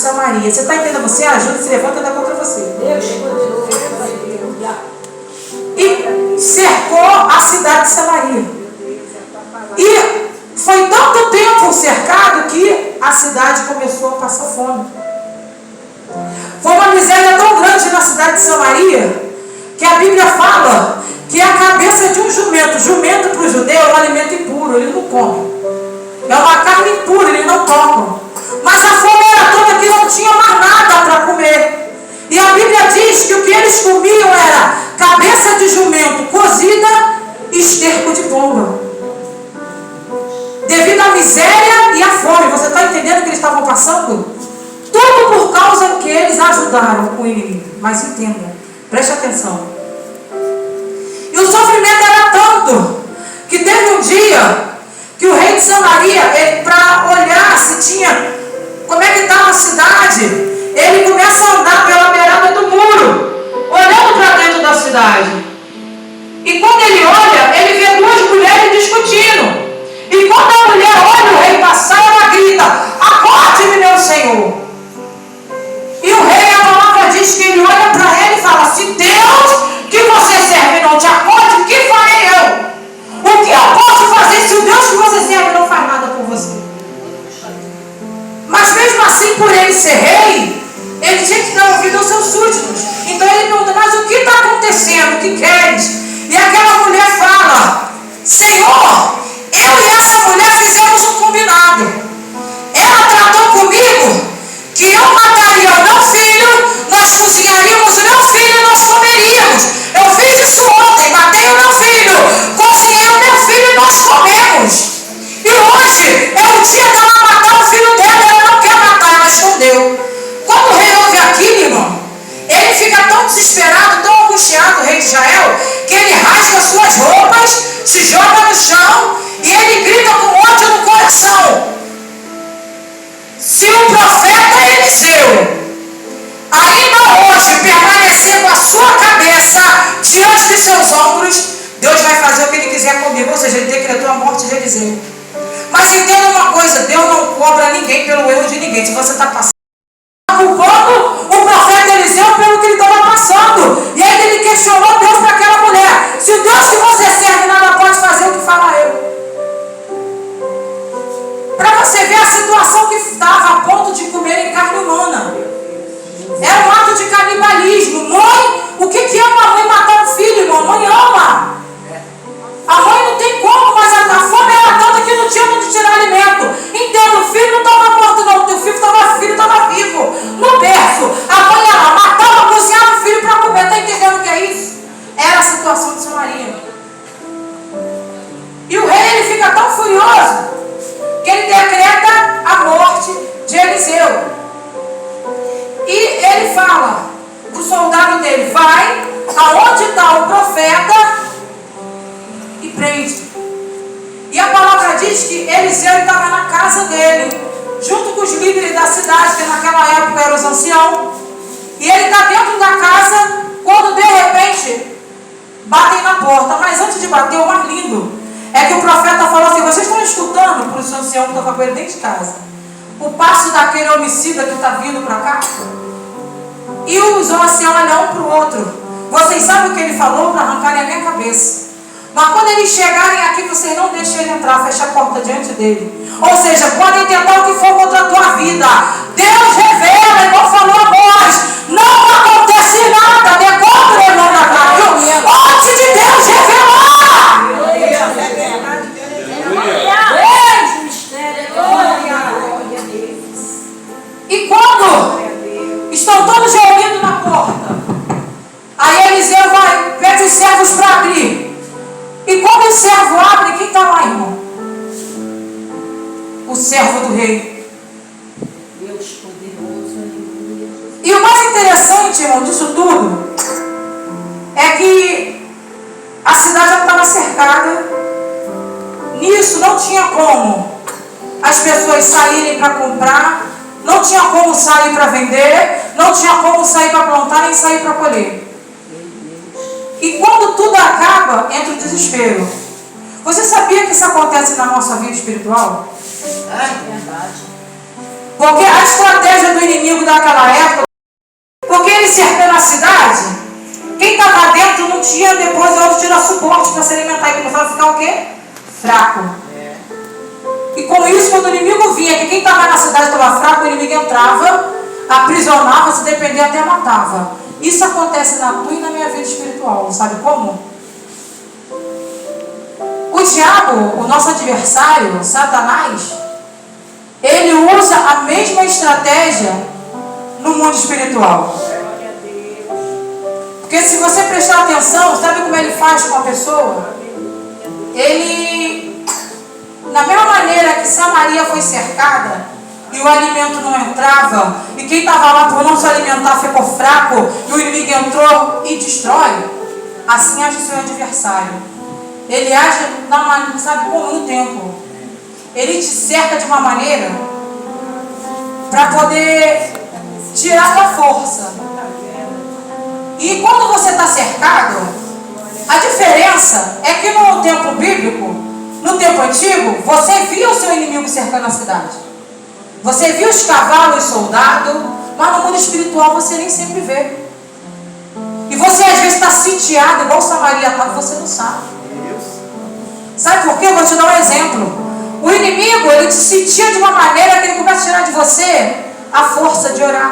Samaria. Você está entendendo? Você ajuda, se levanta e dá contra você. E cercou a cidade de Samaria. E foi tanto tempo cercado que a cidade começou a passar fome. Foi uma miséria tão grande na cidade de Samaria que a Bíblia fala que a cabeça de um jumento para o judeu é um alimento impuro, ele não come. É uma carne impura, ele não come. Mas a fome era toda que não tinha mais nada para comer. E a Bíblia diz que o que eles comiam era cabeça de jumento cozida e esterco de pomba. Devido à miséria e à fome. Você está entendendo o que eles estavam passando? Tudo por causa que eles ajudaram o inimigo. Mas entenda, preste atenção. E o sofrimento era tanto que teve um dia que o rei de Samaria, para olhar se tinha, como é que estava a cidade, ele começa a andar pela beirada do muro, olhando para dentro da cidade. E quando ele olha, ele vê duas mulheres discutindo. E quando a mulher olha o rei passar, ela grita: acorde-me, meu senhor. E o rei, a palavra diz que ele olha para ele e fala: se Deus que você serve não te acorde, o que farei eu? O que eu posso fazer se o Deus que você serve não faz nada por você? Mas mesmo assim, por ele ser rei, ele tinha que dar ouvido aos seus súditos. Então ele pergunta: mas o que está acontecendo? O que queres? E aquela mulher fala: Senhor, eu e essa mulher fizemos um combinado. Ela tratou comigo que eu mataria o meu filho, nós cozinharíamos o meu filho e nós comeríamos. Eu fiz isso ontem, matei o meu filho, cozinhei o meu filho e nós comemos. E hoje é o dia dela matar o filho dela, ela não quer matar, ela escondeu. Quando o rei ouve aquilo, irmão, ele fica tão desesperado, tão angustiado, o rei de Israel, que ele rasga suas roupas, se joga no chão e ele grita com ódio no coração: se o profeta Eliseu ainda hoje permanecer com a sua cabeça diante de seus ombros, Deus vai fazer o que ele quiser comigo. Ou seja, ele decretou a morte de Eliseu. Mas entenda uma coisa: Deus não cobra ninguém pelo erro de ninguém. Se você está passando, culpando o profeta Eliseu pelo que ele estava passando. E aí ele questionou Deus para aquela mulher: se o Deus que você serve nada pode fazer, o que fará eu? Para você ver a situação que estava a ponto de comerem carne humana. Era um ato de canibalismo. Mãe, o que é uma mãe matar um filho, irmão? A mãe ama. A mãe não tem como, mas a fome era tanta que não tinha onde tirar alimento. Entenda, o filho não estava morto não, o filho estava vivo, no berço. A mãe ela matava, cozinhava o filho para comer. Está entendendo o que é isso? Era a situação de Samaria. E o rei ele fica tão furioso que ele decreta a morte de Eliseu. E ele fala para o soldado dele: vai aonde está o profeta e prende. E a palavra diz que Eliseu estava na casa dele, junto com os líderes da cidade, que naquela época eram os anciãos. E ele está dentro da casa, quando de repente batem na porta. Mas antes de bater, o mais lindo é que o profeta falou assim: vocês estão escutando, para os anciãos que estão com ele dentro de casa, o passo daquele homicida que está vindo para cá? E os anciãos olham um para o outro. Vocês sabem o que ele falou? Para arrancarem a minha cabeça. Mas quando eles chegarem aqui, vocês não deixem ele entrar, fecha a porta diante dele. Ou seja, podem tentar o que for contra a tua vida. Deus revela, igual falou a nós. Não acontece nada, decora, irmão da casa. Antes de Deus revelar. E quando estão todos reunidos na porta, aí Eliseu pede os servos para abrir. E quando o servo abre, quem está lá, irmão? O servo do rei. Deus poderoso. E o mais interessante, irmão, disso tudo, é que a cidade já estava cercada. Nisso não tinha como as pessoas saírem para comprar, não tinha como sair para vender, não tinha como sair para plantar, nem sair para colher. E quando tudo acaba, entra o desespero. Você sabia que isso acontece na nossa vida espiritual? É verdade. Porque a estratégia do inimigo daquela época, porque ele cercando a cidade, quem estava dentro não tinha depois outro tirar suporte para se alimentar e começava a ficar o quê? Fraco. E com isso, quando o inimigo via que quem estava na cidade estava fraco, o inimigo entrava, aprisionava, se depender até matava. Isso acontece na tua e na minha vida espiritual. Sabe como? O diabo, o nosso adversário, Satanás, ele usa a mesma estratégia no mundo espiritual. Porque se você prestar atenção, sabe como ele faz com a pessoa? Ele, da mesma maneira que Samaria foi cercada e o alimento não entrava, e quem estava lá por não se alimentar ficou fraco, e o inimigo entrou e destrói, assim age o seu adversário. Ele age, sabe como? No tempo. Ele te cerca de uma maneira para poder tirar tua força. E quando você está cercado, a diferença é que no tempo bíblico, no tempo antigo, você via o seu inimigo cercando a cidade. Você via os cavalos, soldados, mas no mundo espiritual você nem sempre vê. E você às vezes está sitiado, igual Samaria estava, você não sabe. Sabe por quê? Eu vou te dar um exemplo. O inimigo, ele te sitia de uma maneira que ele começa a tirar de você a força de orar.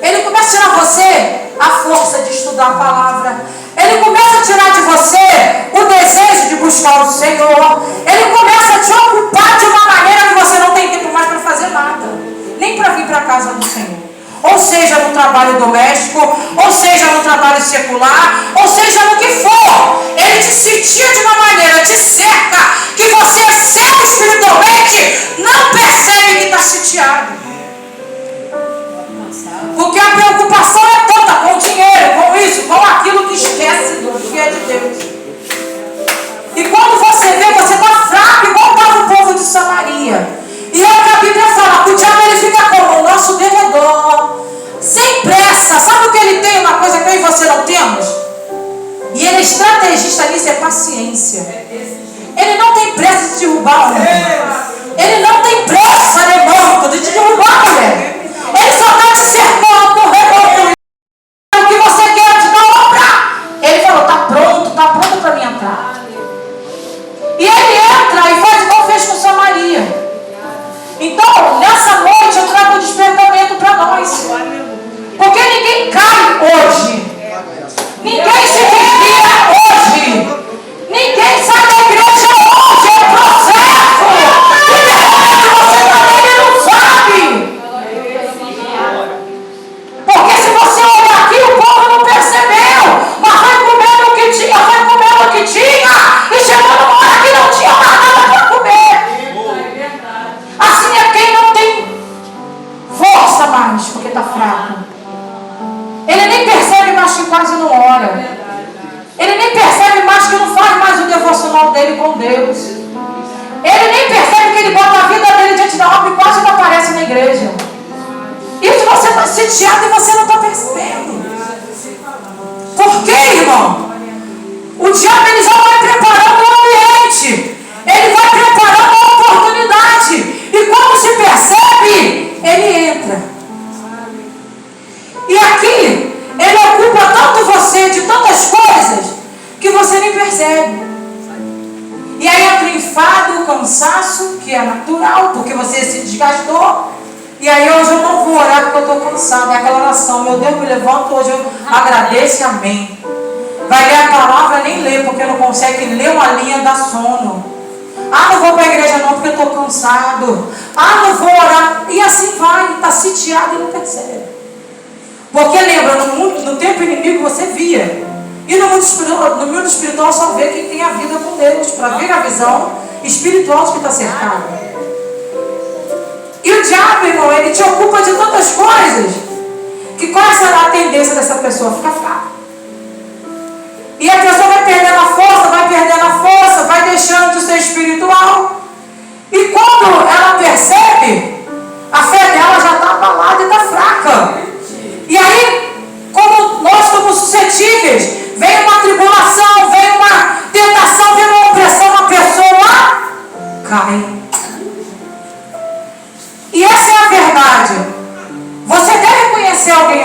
Ele começa a tirar você a força de estudar a palavra. Ele começa a tirar de você o desejo de buscar o Senhor. Ele começa a te ocupar de uma maneira que você não tem tempo mais para fazer nada, nem para vir para a casa do Senhor. Ou seja, no trabalho doméstico, ou seja, no trabalho secular, ou seja, no que for. Ele te sitia de uma maneira, te cerca, que você, cego espiritualmente, não percebe que está sitiado. Porque a preocupação é tanta com o dinheiro, com isso, com aquilo, que esquece do que é de Deus. E quando você vê, você está fraco, igual estava o povo de Samaria. E é o que a Bíblia fala, que o diabo ele fica como o nosso devedor, sem pressa. Sabe o que ele tem? Uma coisa que eu e você não temos? E ele é estrategista nisso, é paciência. Ele não tem pressa de derrubar o homem. Ele não tem pressa, alemão, de te derrubar, mulher. Ele só está te cercando, revoltando. O que você quer te dar obra? Ele falou, está pronto para mim entrar. E ele entra e faz igual fez com Samaria. Então, nessa noite eu trago um despertamento para nós. Porque ninguém cai hoje. Ninguém se desvia hoje. Ninguém sai da igreja hoje. É um processo. E de repente você também não sabe. Porque se você olhar aqui, o povo não percebeu. Mas foi comendo o que tinha, foi comendo o que tinha. E chegou numa hora que não tinha mais nada para comer. Assim é quem não tem força mais, porque está fraco. Ele nem percebe mais que quase não ora. Ele nem percebe mais que não faz mais o devocional dele com Deus. Ele nem percebe que ele bota a vida dele diante da obra e quase não aparece na igreja. Isso você está sitiado e você não está percebendo. Por quê, irmão? O diabo ele já vai preparando o ambiente. Ele vai preparando a oportunidade. E quando se percebe, ele entra. E aqui, ele ocupa tanto você de tantas coisas que você nem percebe. E aí entra o enfado, o cansaço, que é natural, porque você se desgastou. E aí hoje eu não vou orar porque eu estou cansado. É aquela oração, meu Deus, me levanta hoje, eu agradeço e amém. Vai ler a palavra, nem lê, porque não consegue ler uma linha, dá sono. Ah, não vou para a igreja não porque eu estou cansado. Ah, não vou orar. E assim vai, está sitiado e não percebe. Porque lembra, no tempo inimigo você via. E no mundo espiritual só vê quem tem a vida com Deus, para ver a visão espiritual de que está cercado. E o diabo, irmão, ele te ocupa de tantas coisas, que qual será a tendência dessa pessoa? Ficar fraca. E a pessoa vai perdendo a força, vai deixando de ser espiritual. E quando ela percebe, a fé dela já está abalada e está fraca. E aí, como nós estamos suscetíveis, vem uma tribulação, vem uma tentação, vem uma opressão, a pessoa cai. E essa é a verdade. você é alguém